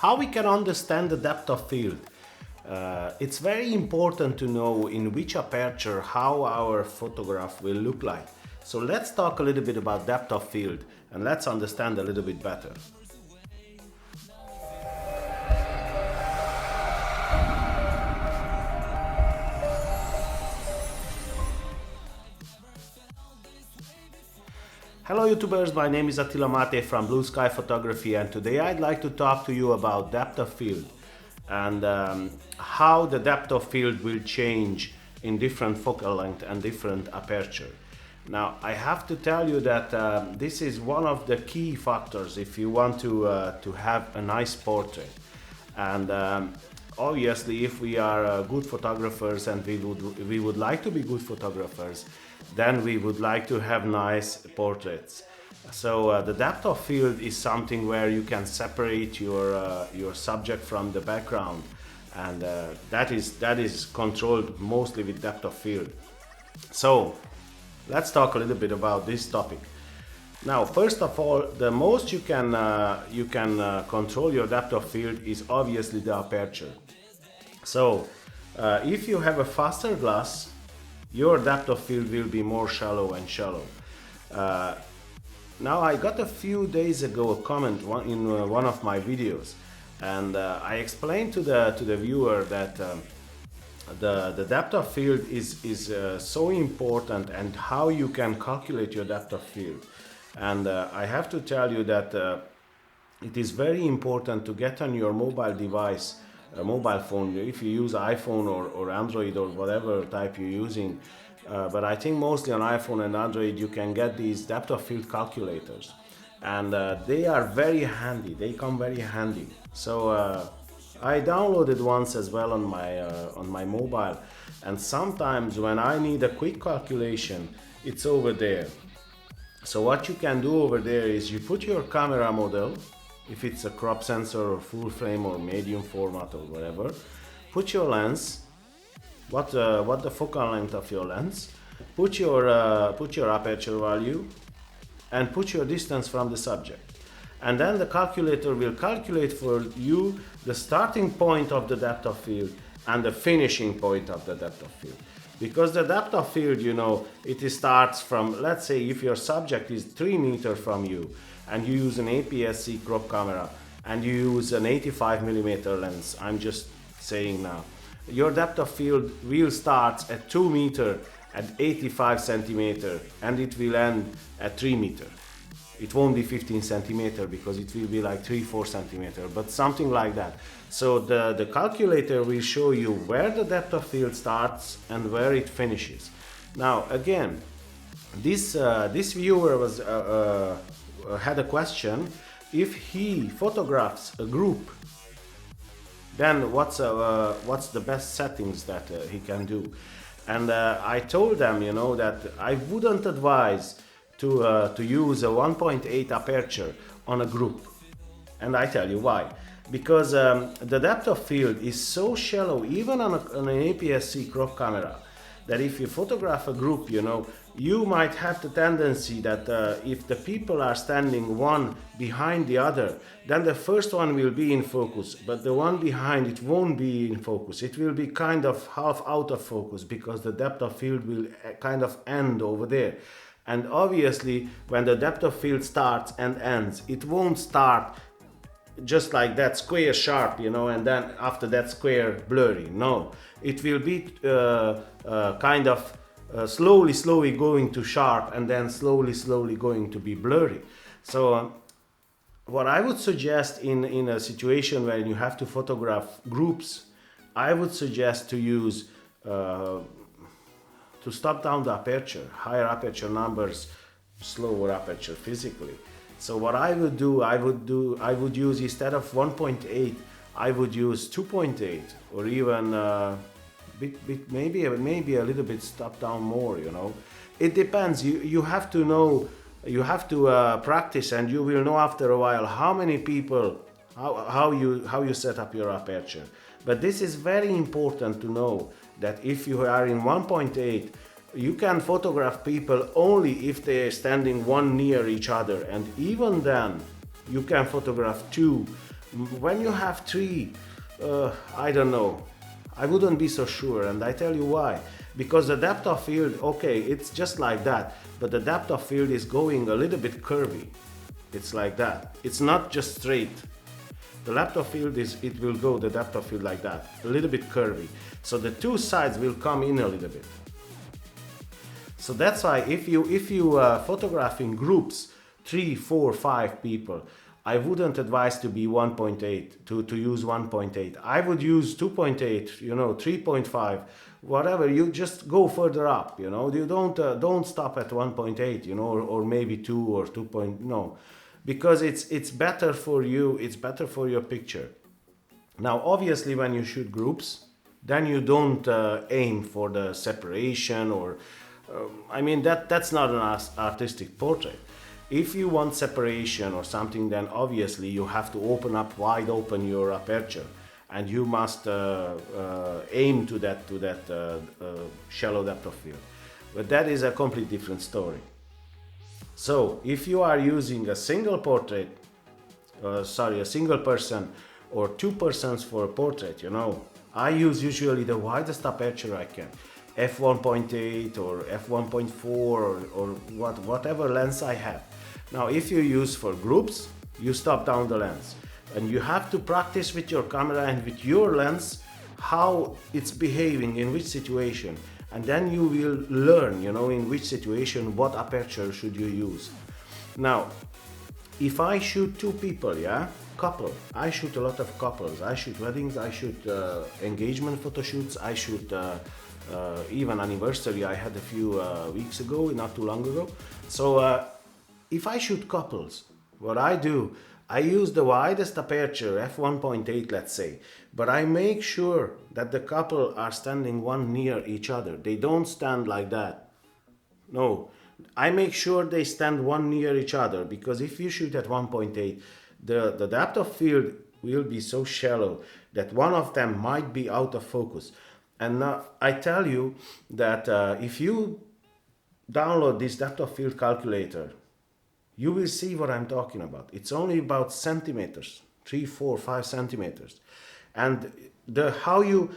How we can understand the depth of field? It's very important to know in which aperture how our photograph will look like. So let's talk a little bit about depth of field and let's understand a little bit better. Hello YouTubers, my name is Attila Mate from Blue Sky Photography, and today I'd like to talk to you about depth of field and how the depth of field will change in different focal length and different aperture. Now I have to tell you that this is one of the key factors if you want to have a nice portrait. And obviously if we are good photographers and we would like to be good photographers, then we would like to have nice portraits. So the depth of field is something where you can separate your subject from the background, and that is controlled mostly with depth of field. So let's talk a little bit about this topic. Now, first of all, the most you can control your depth of field is obviously the aperture. So if you have a faster glass, your depth of field will be more shallow and shallow. Now I got a few days ago a comment in one of my videos, and I explained to the viewer that the depth of field is so important and how you can calculate your depth of field. And I have to tell you that it is very important to get on your mobile device, a mobile phone, if you use iPhone or Android or whatever type you're using, but I think mostly on iPhone and Android you can get these depth of field calculators, and they are very handy, they come very handy. So I downloaded once as well on my mobile, and sometimes when I need a quick calculation, it's over there. So what you can do over there is you put your camera model, if it's a crop sensor or full frame or medium format or whatever, put your lens, what the focal length of your lens, put your aperture value, and put your distance from the subject. And then the calculator will calculate for you the starting point of the depth of field and the finishing point of the depth of field. Because the depth of field, you know, it starts from, let's say if your subject is 3 meters from you, and you use an APS-C crop camera and you use an 85mm lens, I'm just saying now, your depth of field will start at 2 meters at 85 centimeters and it will end at 3 meters. It won't be 15 centimeters because it will be like 3-4 centimeters, but something like that. So the calculator will show you where the depth of field starts and where it finishes. Now again, this viewer was had a question: if he photographs a group, then what's the best settings that he can do? And I told them, you know, that I wouldn't advise to use a 1.8 aperture on a group, and I tell you why. Because the depth of field is so shallow, even on an APS-C crop camera, that if you photograph a group, you know, you might have the tendency that if the people are standing one behind the other, then the first one will be in focus, but the one behind it won't be in focus. It will be kind of half out of focus because the depth of field will kind of end over there. And obviously when the depth of field starts and ends, it won't start just like that square sharp, you know, and then after that square blurry. No, it will be kind of slowly going to sharp and then slowly going to be blurry. So what I would suggest in a situation where you have to photograph groups, I would suggest to use to stop down the aperture, higher aperture numbers, slower aperture physically. So what I would do, I would use, instead of 1.8, I would use 2.8, or even maybe a little bit stop down more, you know. It depends. You have to know, you have to practice, and you will know after a while how many people, how you set up your aperture. But this is very important to know, that if you are in 1.8, you can photograph people only if they are standing one near each other, and even then you can photograph two When you have three, I don't know, I wouldn't be so sure, and I tell you why. Because the depth of field, okay, it's just like that, but the depth of field is going a little bit curvy. It's like that. It's not just straight. The depth of field it will go the depth of field like that, a little bit curvy. So the two sides will come in a little bit. So that's why if you photograph in groups, 3, 4, 5 people, I wouldn't advise to be 1.8 to use 1.8. I would use 2.8, you know, 3.5, whatever. You just go further up, you know. You don't stop at 1.8, you know, or maybe 2 or 2. No, because it's better for you. It's better for your picture. Now, obviously, when you shoot groups, then you don't aim for the separation or, I mean, that's not an artistic portrait. If you want separation or something, then obviously you have to wide open your aperture, and you must aim to that shallow depth of field. But that is a completely different story. So if you are using a single portrait, a single person or 2 persons for a portrait, you know, I use usually the widest aperture I can. f1.8 or f1.4 or whatever lens I have. Now, if you use for groups, you stop down the lens, and you have to practice with your camera and with your lens how it's behaving in which situation, and then you will learn, you know, in which situation what aperture should you use. Now, if I shoot 2 people, couple, I shoot a lot of couples. I shoot weddings, I shoot engagement photo shoots, I shoot even anniversary. I had a few weeks ago, not too long ago. So if I shoot couples, what I do, I use the widest aperture, f1.8 let's say, but I make sure that the couple are standing one near each other. They don't stand like that. No, I make sure they stand one near each other, because if you shoot at 1.8, the depth of field will be so shallow that one of them might be out of focus. And now I tell you that if you download this depth of field calculator, you will see what I'm talking about. It's only about centimeters, 3, 4, 5 centimeters. And how you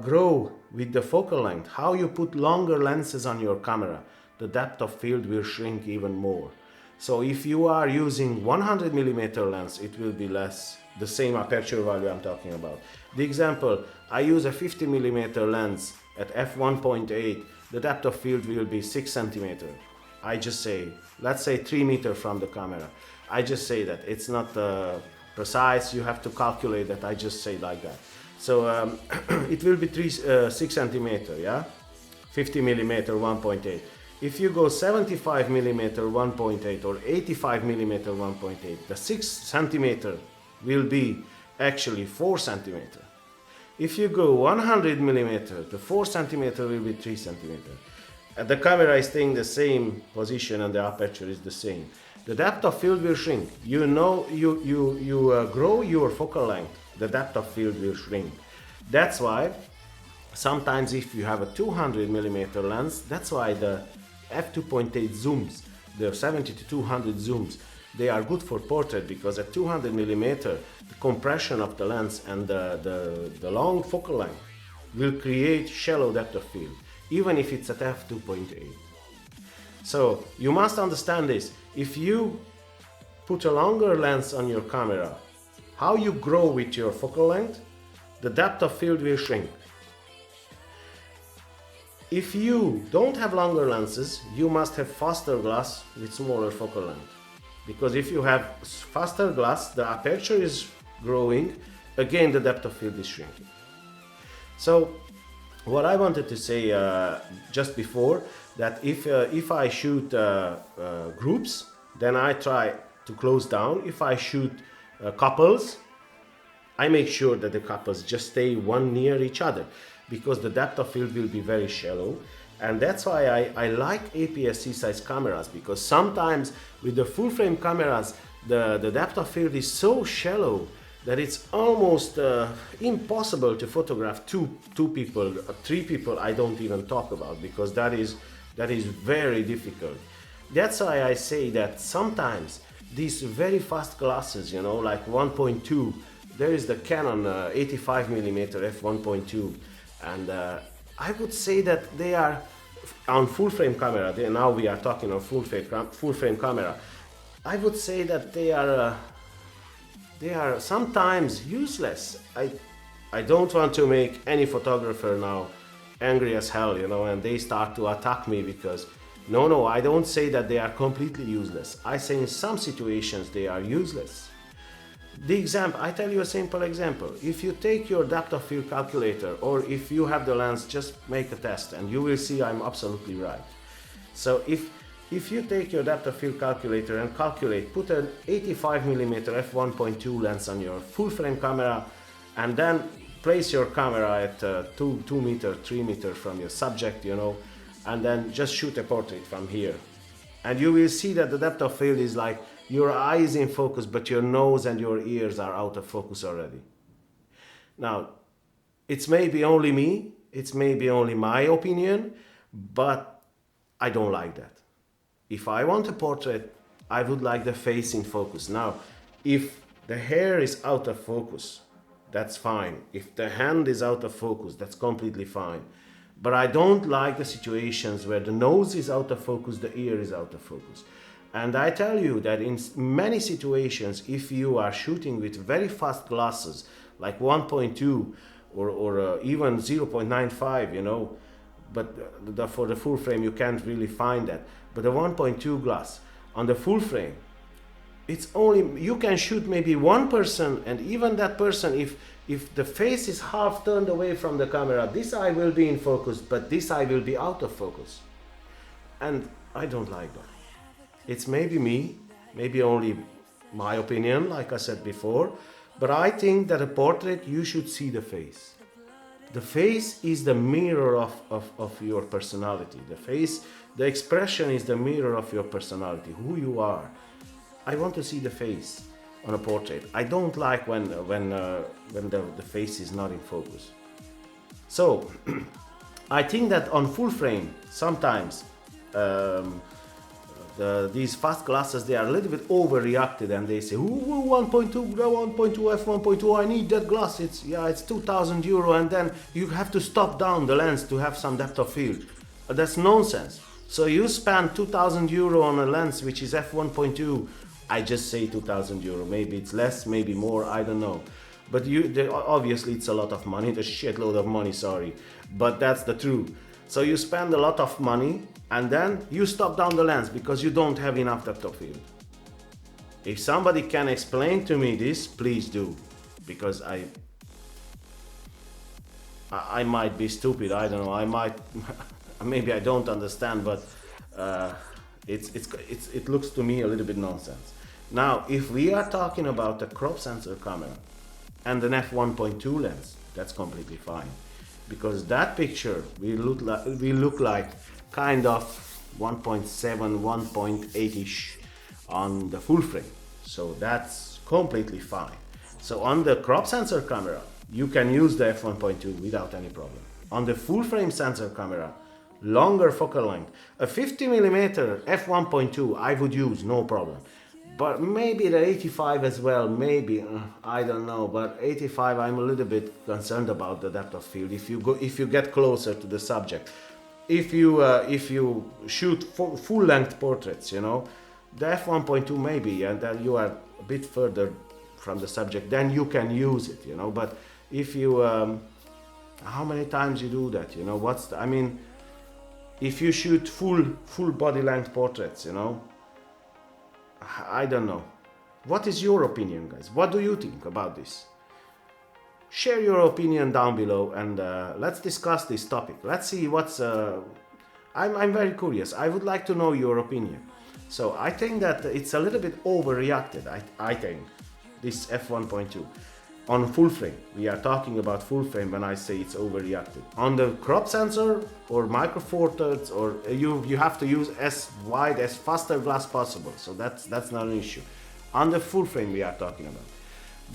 grow with the focal length, how you put longer lenses on your camera, the depth of field will shrink even more. So if you are using 100mm lens, it will be less, the same aperture value I'm talking about. The example, I use a 50mm lens at f1.8, the depth of field will be 6 centimeters. I just say, let's say 3 meters from the camera. I just say that. It's not precise, you have to calculate that. I just say like that. So it will be 6 centimeters, 50mm 1.8. If you go 75mm 1.8 or 85mm 1.8, the 6 centimeter will be actually 4 centimeters. If you go 100mm, the 4 centimeter will be 3 centimeters. The camera is staying the same position and the aperture is the same. The depth of field will shrink. You know, you grow your focal length, the depth of field will shrink. That's why sometimes if you have a 200mm lens, that's why the f2.8 zooms, the 70 to 200 zooms, they are good for portrait, because at 200mm, the compression of the lens and the long focal length will create shallow depth of field, even if it's at f2.8. So you must understand this. If you put a longer lens on your camera, how you grow with your focal length, the depth of field will shrink. If you don't have longer lenses, you must have faster glass with smaller focal length. Because if you have faster glass, the aperture is growing, again the depth of field is shrinking. So what I wanted to say just before, that if I shoot groups, then I try to close down. If I shoot couples, I make sure that the couples just stay one near each other, because the depth of field will be very shallow. And that's why I like APS-C size cameras, because sometimes with the full frame cameras, the depth of field is so shallow that it's almost impossible to photograph two people, 3 people I don't even talk about, because that is very difficult. That's why I say that sometimes these very fast glasses, you know, like 1.2. There is the Canon 85mm f1.2, and I would say that they are on full frame camera. Now we are talking on full frame camera. I would say that they are sometimes useless. I don't want to make any photographer now angry as hell, you know, and they start to attack me because no, I don't say that they are completely useless. I say in some situations they are useless. I tell you a simple example. If you take your depth of field calculator, or if you have the lens, just make a test and you will see I'm absolutely right. So if you take your depth of field calculator and calculate, put an 85mm f1.2 lens on your full frame camera, and then place your camera at 2 meter, 3 meter from your subject, you know, and then just shoot a portrait from here. And you will see that the depth of field is like your eye is in focus, but your nose and your ears are out of focus already. Now, it's maybe only me, it's maybe only my opinion, but I don't like that. If I want a portrait, I would like the face in focus. Now, if the hair is out of focus, that's fine. If the hand is out of focus, that's completely fine. But I don't like the situations where the nose is out of focus, the ear is out of focus. And I tell you that in many situations, if you are shooting with very fast glasses, like 1.2 or even 0.95, you know, but for the full frame you can't really find that. But the 1.2 glass on the full frame, it's only, you can shoot maybe one person, and even that person, if the face is half turned away from the camera, this eye will be in focus, but this eye will be out of focus. And I don't like that. It's maybe me, maybe only my opinion, like I said before, but I think that a portrait, you should see the face. The face is the mirror of your personality. The face, the expression is the mirror of your personality, who you are. I want to see the face on a portrait. I don't like when the face is not in focus. So I think that on full frame sometimes these fast glasses, they are a little bit overreacted, and they say, ooh, 1.2 f1.2, I need that glass, it's 2,000 euro, and then you have to stop down the lens to have some depth of field. That's nonsense. So you spend 2,000 euro on a lens which is f1.2. I just say 2,000 euro, maybe it's less, maybe more, I don't know. But obviously it's a lot of money, a shitload of money, sorry. But that's the truth. So you spend a lot of money and then you stop down the lens because you don't have enough depth of field. If somebody can explain to me this, please do. Because I might be stupid, I don't know, I might, maybe I don't understand, but it looks to me a little bit nonsense. Now, if we are talking about a crop sensor camera and an f1.2 lens, that's completely fine, because that picture will look like kind of 1.7, 1.8ish on the full frame. So that's completely fine. So on the crop sensor camera, you can use the f1.2 without any problem. On the full frame sensor camera, longer focal length, a 50mm f1.2 I would use, no problem. But maybe the 85 as well, maybe, I don't know, but 85 I'm a little bit concerned about the depth of field. If you get closer to the subject, if you shoot full length portraits, you know, the f1.2 maybe, and then you are a bit further from the subject, then you can use it, you know. But if you, how many times you do that, you know, I mean, if you shoot full body length portraits, you know, I don't know. What is your opinion, guys? What do you think about this? Share your opinion down below, and let's discuss this topic. Let's see what's... I'm very curious. I would like to know your opinion. So I think that it's a little bit overreacted, I think, this f1.2. On full frame, we are talking about full frame when I say it's overreacted. On the crop sensor or micro four thirds, or you have to use as wide, as faster glass possible. So that's not an issue. On the full frame we are talking about.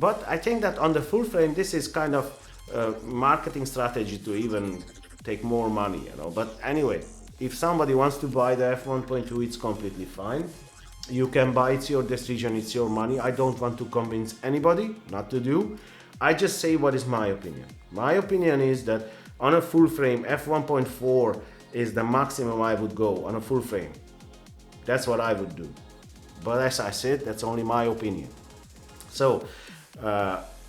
But I think that on the full frame, this is kind of a marketing strategy to even take more money, you know. But anyway, if somebody wants to buy the f1.2, it's completely fine. You can buy, it's your decision, it's your money. I don't want to convince anybody not to do. I just say what is my opinion. My opinion is that on a full frame, f1.4 is the maximum I would go on a full frame. That's what I would do. But as I said, that's only my opinion. So,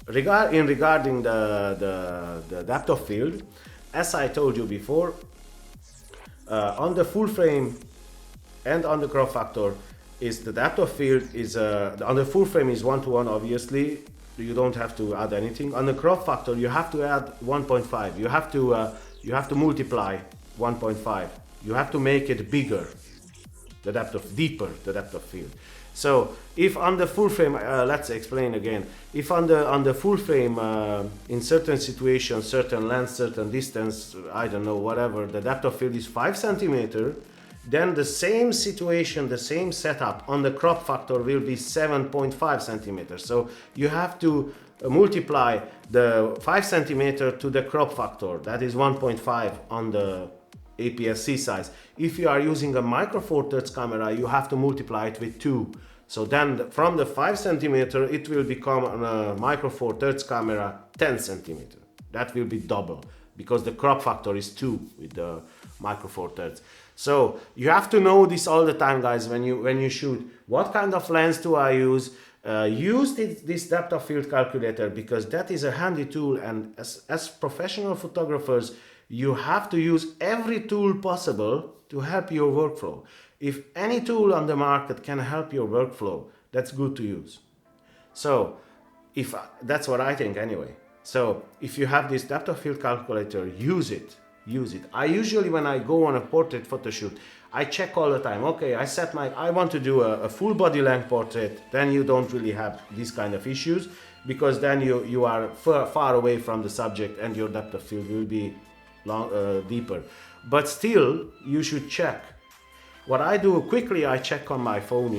regarding the depth of field, as I told you before, on the full frame and on the crop factor, is the depth of field is on the full frame is 1:1, obviously. You don't have to add anything. On the crop factor, you have to add 1.5. You have to multiply 1.5. You have to make it bigger, the depth of field. So if on the full frame, let's explain again. If on the full frame, in certain situations, certain length, certain distance, I don't know, whatever, the depth of field is 5 centimeter, then the same situation, the same setup on the crop factor will be 7.5 centimeters. So you have to multiply the 5 centimeter to the crop factor, that is 1.5 on the APS-C size. If you are using a micro four thirds camera, you have to multiply it with 2. So then from the 5 centimeter, it will become on a micro four thirds camera 10 centimeter. That will be double, because the crop factor is 2 with the micro four thirds. So you have to know this all the time, guys, when you shoot. What kind of lens do I use? Use this depth of field calculator, because that is a handy tool, and as professional photographers, you have to use every tool possible to help your workflow. If any tool on the market can help your workflow, that's good to use. So that's what I think anyway. So if you have this depth of field calculator, use it. I usually, when I go on a portrait photo shoot, I check all the time. Okay, I want to do a full body length portrait. Then you don't really have these kind of issues, because then you are far away from the subject and your depth of field will be deeper. But still, you should check. What I do quickly, I check on my phone,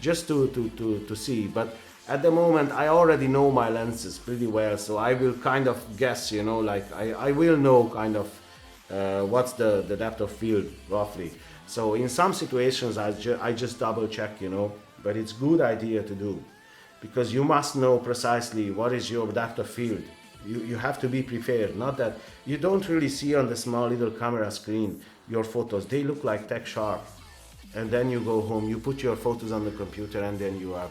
just to see. But at the moment, I already know my lenses pretty well, so I will kind of guess, like I will know kind of what's the depth of field roughly. So in some situations, I just double check, but it's good idea to do, because you must know precisely what is your depth of field. You have to be prepared. Not that you don't really see on the small little camera screen your photos. They look like tech sharp, and then you go home, you put your photos on the computer, and then you are.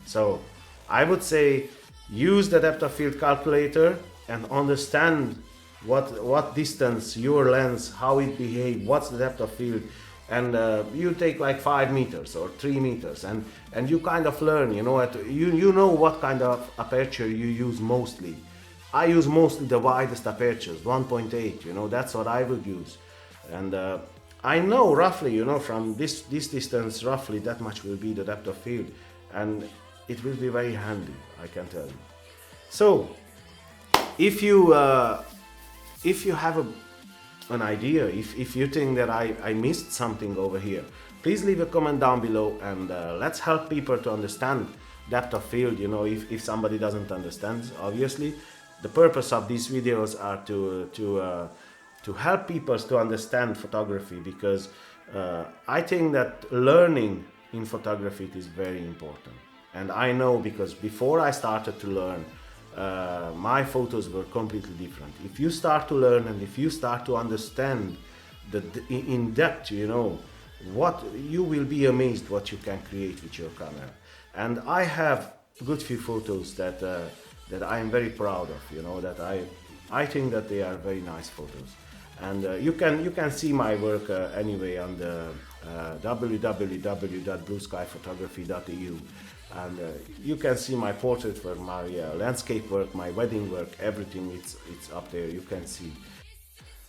So I would say use the depth of field calculator and understand what distance your lens, how it behaves, what's the depth of field, and you take like 5 meters or 3 meters, and you kind of learn, you know what kind of aperture you use mostly. I use mostly the widest apertures, 1.8, that's what I would use, and I know roughly, from this distance, roughly that much will be the depth of field, and it will be very handy, I can tell you. So if you have an idea, if you think that I missed something over here, please leave a comment down below, and let's help people to understand depth of field. If somebody doesn't understand, obviously the purpose of these videos are to help people to understand photography, because I think that learning in photography is very important. And I know, because before I started to learn, my photos were completely different. If you start to learn, and if you start to understand in depth, what you will be amazed what you can create with your camera. And I have good few photos that I am very proud of, that I think that they are very nice photos. And you can see my work anyway on the www.blueskyphotography.eu. And you can see my portrait work, my landscape work, my wedding work, everything, it's up there, you can see.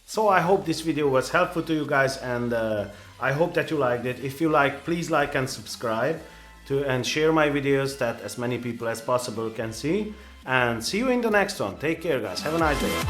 So I hope this video was helpful to you guys, and I hope that you liked it. If you like, please like and subscribe and share my videos, that as many people as possible can see. And see you in the next one. Take care, guys. Have a nice day.